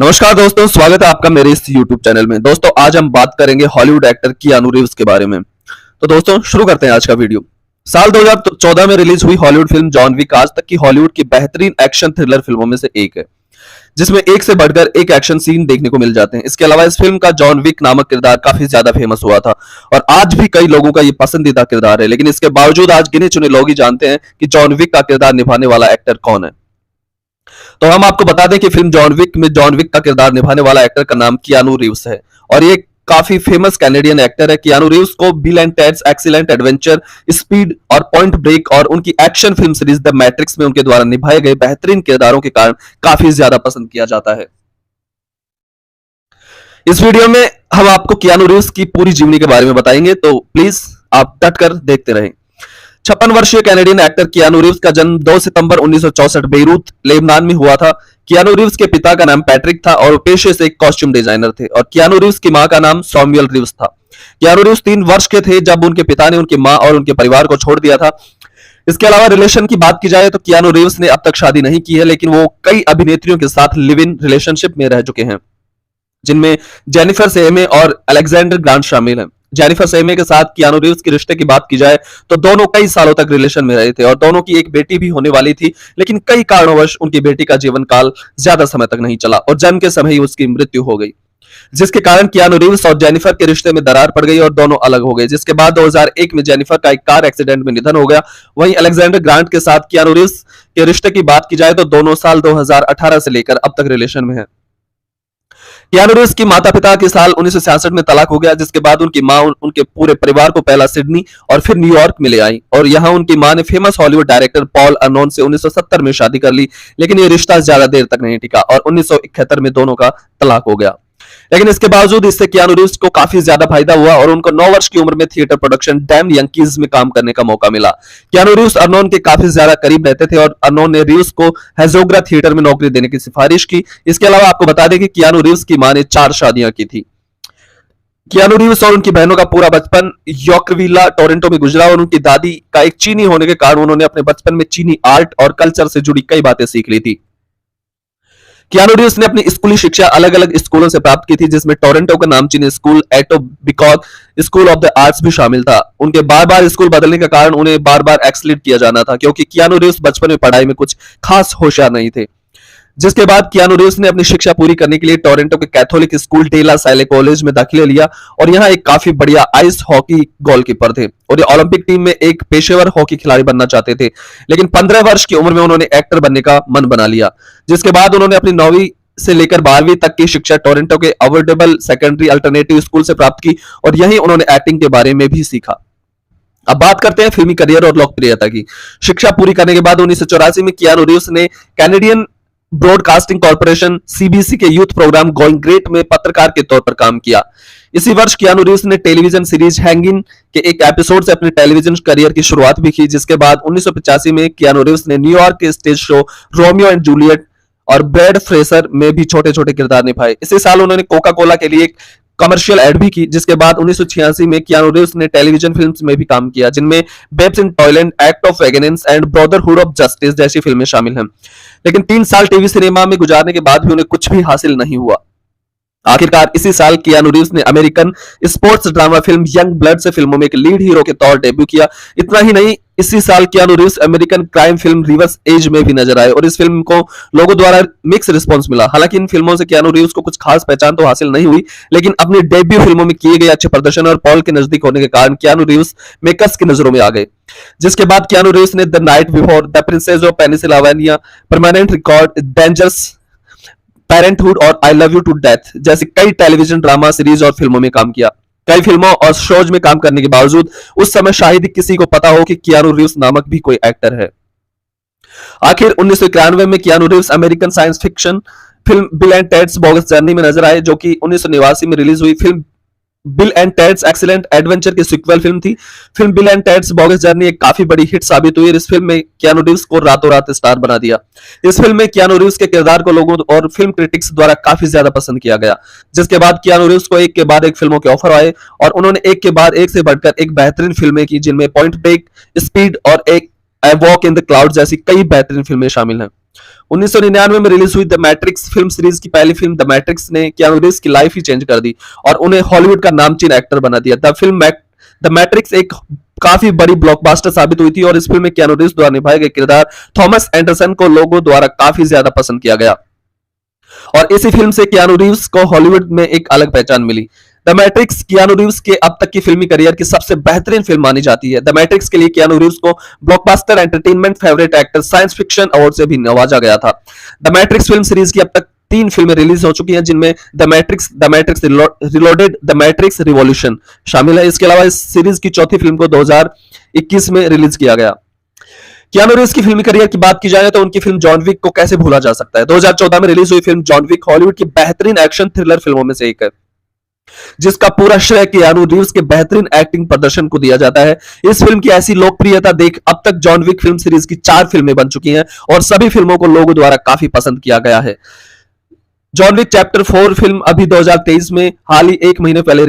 नमस्कार दोस्तों, स्वागत है आपका मेरे इस YouTube चैनल में। दोस्तों आज हम बात करेंगे हॉलीवुड एक्टर कियानू रीव्स के बारे में। तो दोस्तों शुरू करते हैं आज का वीडियो। साल 2014 में रिलीज हुई हॉलीवुड फिल्म जॉन विक आज तक की हॉलीवुड की बेहतरीन एक्शन थ्रिलर फिल्मों में से एक है, जिसमें एक से बढ़कर एक एक्शन सीन देखने को मिल जाते हैं। इसके अलावा इस फिल्म का जॉन विक नामक किरदार काफी ज्यादा फेमस हुआ था और आज भी कई लोगों का ये पसंदीदा किरदार है। लेकिन इसके बावजूद आज गिने चुने लोग ही जानते हैं कि जॉन विक का किरदार निभाने वाला एक्टर कौन है। तो हम आपको बता दें कि फिल्म जॉन विक में जॉन विक का किरदार निभाने वाला एक्टर का नाम कियानू रीव्स है और ये काफी फेमस कैनेडियन एक्टर है। कियानू रीव्स को bill and TEDs excellent adventure, speed और पॉइंट ब्रेक और उनकी action film series the matrix में उनके द्वारा निभाए गए बेहतरीन किरदारों के कारण काफी ज्यादा पसंद किया जाता है। इस वीडियो में हम आपको कियानू रीव्स की पूरी जीवनी के बारे में बताएंगे, तो प्लीज आप डट कर देखते रहें। 56 वर्षीय कैनेडियन एक्टर कियानू रीव्स का जन्म 2 सितंबर 1964 बेरूत, लेबनान में हुआ था। कियानू रीव्स के पिता का नाम पैट्रिक था और पेशे से एक कॉस्ट्यूम डिजाइनर थे और कियानू रीव्स की मां का नाम सैमुअल रीव्स था। कियानू रीव्स 3 वर्ष के थे जब उनके पिता ने उनकी मां और उनके परिवार को छोड़ दिया था। इसके अलावा रिलेशन की बात की जाए तो कियानू रीव्स ने अब तक शादी नहीं की है, लेकिन वो कई अभिनेत्रियों के साथ लिव इन रिलेशनशिप में रह चुके हैं, जिनमें जेनिफर सेमे और अलेक्जेंडर ग्रांट शामिल हैं। जेनिफर सेमे के साथ कियानू रीव्स के रिश्ते की बात की जाए तो दोनों कई सालों तक रिलेशन में रहे थे और दोनों की एक बेटी भी होने वाली थी, लेकिन कई कारणवश उनकी बेटी का जीवन काल ज्यादा समय तक नहीं चला और जन्म के समय ही उसकी मृत्यु हो गई, जिसके कारण कियानू रीव्स और जेनिफर के रिश्ते में दरार पड़ गई और दोनों अलग हो गए। जिसके बाद 2001 में जेनिफर का एक कार एक्सीडेंट में निधन हो गया। वहीं अलेक्जेंडर ग्रांट के साथ कियानू रीव्स के रिश्ते की बात की जाए तो दोनों साल 2018 से लेकर अब तक रिलेशन में है। कियानू रीव्स की माता पिता के साल 1966 में तलाक हो गया, जिसके बाद उनकी मां उनके पूरे परिवार को पहला सिडनी और फिर न्यूयॉर्क में ले आई और यहां उनकी मां ने फेमस हॉलीवुड डायरेक्टर पॉल अर्नोन से 1970 में शादी कर ली। लेकिन ये रिश्ता ज्यादा देर तक नहीं टिका और 1971 में दोनों का तलाक हो गया। लेकिन इसके बावजूद इससे कियानू रीव्स को काफी ज्यादा फायदा हुआ और उनको 9 वर्ष की उम्र में थिएटर प्रोडक्शन डैम यंकीज में काम करने का मौका मिला। कियानू रीव्स अर्नोन के काफी ज्यादा करीब रहते थे और अर्नोन ने रीव्स को हेजोग्रा थिएटर में नौकरी देने की सिफारिश की। इसके अलावा आपको बता दें कि कियानू रीव्स की मां ने 4 शादियां की थी। कियानू रीव्स और उनकी बहनों का पूरा बचपन यॉर्कविला, टोरंटो में गुजरा और उनकी दादी का एक चीनी होने के कारण उन्होंने अपने बचपन में चीनी आर्ट और कल्चर से जुड़ी कई बातें सीख ली थी। कियानू रीव्स ने अपनी स्कूली शिक्षा अलग अलग स्कूलों से प्राप्त की थी, जिसमें टोरंटो का नामचीन school Etobicoke school of the arts भी शामिल था। उनके बार बार स्कूल बदलने के कारण उन्हें बार बार एक्सलेट किया जाना था, क्योंकि कियानू रीव्स बचपन में पढ़ाई में कुछ खास होशियार नहीं थे। जिसके बाद कियानू रीव्स ने अपनी शिक्षा पूरी करने के लिए टोरंटो के कैथोलिक स्कूल डेला सैले कॉलेज में दाखिला लिया और यहाँ एक काफी बढ़िया आइस हॉकी गोलकीपर थे और ये ओलंपिक टीम में एक पेशेवर हॉकी खिलाड़ी बनना चाहते थे। लेकिन 15 वर्ष की उम्र में उन्होंने एक्टर बनने का मन बना लिया, जिसके बाद उन्होंने अपनी 9वीं से लेकर 12वीं तक की शिक्षा टोरंटो के अवॉर्डेबल सेकेंडरी अल्टरनेटिव स्कूल से प्राप्त की और यहीं उन्होंने एक्टिंग के बारे में भी सीखा। अब बात करते हैं फिल्मी करियर और लोकप्रियता की। शिक्षा पूरी करने के बाद 1984 में कियानू रीव्स ने कैनेडियन ब्रॉडकास्टिंग कॉर्पोरेशन सीबीसी के यूथ प्रोग्राम गोइंग ग्रेट में पत्रकार के तौर पर काम किया। इसी वर्ष कियानू रीव्स ने टेलीविजन सीरीज हैंगिंग के एक एपिसोड से अपने टेलीविजन करियर की शुरुआत भी की। जिसके बाद 1985 में कियानू रीव्स ने न्यूयॉर्क के stage show Romeo and Juliet और ब्रैड फ्रेसर में भी छोटे छोटे किरदार निभाए। इसी साल उन्होंने कोका कोला के लिए एक कमर्शियल एड भी की। जिसके बाद 1986 में कियानू रीव्स ने टेलीविजन फिल्म्स में भी काम किया, जिनमें Babes in Toyland, Act of Vengeance and Brotherhood of Justice जैसी फिल्में शामिल हैं। लेकिन 3 साल टीवी सिनेमा में गुजारने के बाद भी उन्हें कुछ भी हासिल नहीं हुआ। आखिरकार इसी साल कियानू रीव्स ने American sports drama film young blood से फिल्मों में एक लीड हीरो के तौर डेब्यू किया। इतना ही नहीं, इसी साल Keanu Reeves American crime film river's edge में भी नजर आए और इस फिल्म को लोगों द्वारा मिक्स रिस्पांस मिला। हालांकि इन फिल्मों से कियानू रीव्स को कुछ खास पहचान तो हासिल नहीं हुई, लेकिन अपनी डेब्यू फिल्मों में किए गए अच्छे प्रदर्शन और पॉल के नजदीक होने के कारण कियानू रीव्स मेकर्स की नजरों में आ गए। जिसके बाद कियानू रीव्स ने The Night Before, The Princess of Pennsylvania, Permanent Record, Dangerous Parenthood और I Love You to Death जैसी कई टेलीविजन ड्रामा सीरीज और फिल्मों में काम किया। कई फिल्मों और शोज में काम करने के बावजूद उस समय शायद किसी को पता हो कि कियानू रीव्स नामक भी कोई एक्टर है। आखिर 1991 में Keanu Reeves American science fiction film bill and TEDs bogus journey में नजर आए, जो कि 1989 में रिलीज हुई film bill and TEDs excellent adventure की सीक्वल फिल्म थी। Film bill and TEDs bogus journey एक काफी बड़ी हिट साबित हुई। इस फिल्म में कियानू रीव्स को रातों रात स्टार बना दिया। इस फिल्म में कियानू रीव्स के किरदार को लोगों और फिल्म क्रिटिक्स द्वारा काफी ज्यादा पसंद किया गया। जिसके बाद कियानू रीव्स को एक के बाद एक फिल्मों के ऑफर आए और उन्होंने एक के बाद एक से बढ़कर एक बेहतरीन फिल्में की, जिनमें पॉइंट ब्रेक, स्पीड और एक वॉक इन द क्लाउड जैसी कई बेहतरीन फिल्में शामिल हैं। 1999 में रिलीज हुई द मैट्रिक्स फिल्म सीरीज की पहली फिल्म द मैट्रिक्स ने कियानू रीव्स की लाइफ ही चेंज कर दी और उन्हें हॉलीवुड का नामचीन एक्टर बना दिया। द मैट्रिक्स एक काफी बड़ी ब्लॉकबस्टर साबित हुई थी और इस फिल्म में कियानू रीव्स द्वारा निभाए गए किरदार थॉमस एंडरसन को लोगों द्वारा काफी ज्यादा पसंद किया गया और इसी फिल्म से कियानू रीव्स को हॉलीवुड में एक अलग पहचान मिली। द मैट्रिक्स कियानू रीव्स के अब तक की फिल्मी करियर की सबसे बेहतरीन फिल्म मानी जाती है। द मैट्रिक्स के लिए कियानू रीव्स को blockbuster entertainment favourite actor science fiction award से भी नवाजा गया था। द मैट्रिक्स फिल्म सीरीज की अब तक 3 फिल्में रिलीज हो चुकी हैं जिनमें the matrix reloaded, the matrix revolution शामिल है। इसके अलावा इस सीरीज की चौथी फिल्म को 2021 में रिलीज किया गया। कियानू रीव्स की फिल्मी करियर की बात की जाए तो उनकी फिल्म जॉन विक को कैसे भूला जा सकता है। 2014 में रिलीज हुई फिल्म जॉन विक हॉलीवुड की बेहतरीन एक्शन थ्रिलर फिल्मों में से एक है, जिसका पूरा श्रेय कियानू रीव्स के बेहतरीन एक्टिंग प्रदर्शन को दिया जाता है। इस फिल्म की ऐसी लोकप्रियता देख अब तक जॉन विक फिल्म सीरीज की 4 फिल्में बन चुकी हैं और सभी फिल्मों को लोगों द्वारा काफी पसंद किया गया है। जॉन विक चैप्टर 4 फिल्म अभी 2023 में हाल ही 1 महीने पहले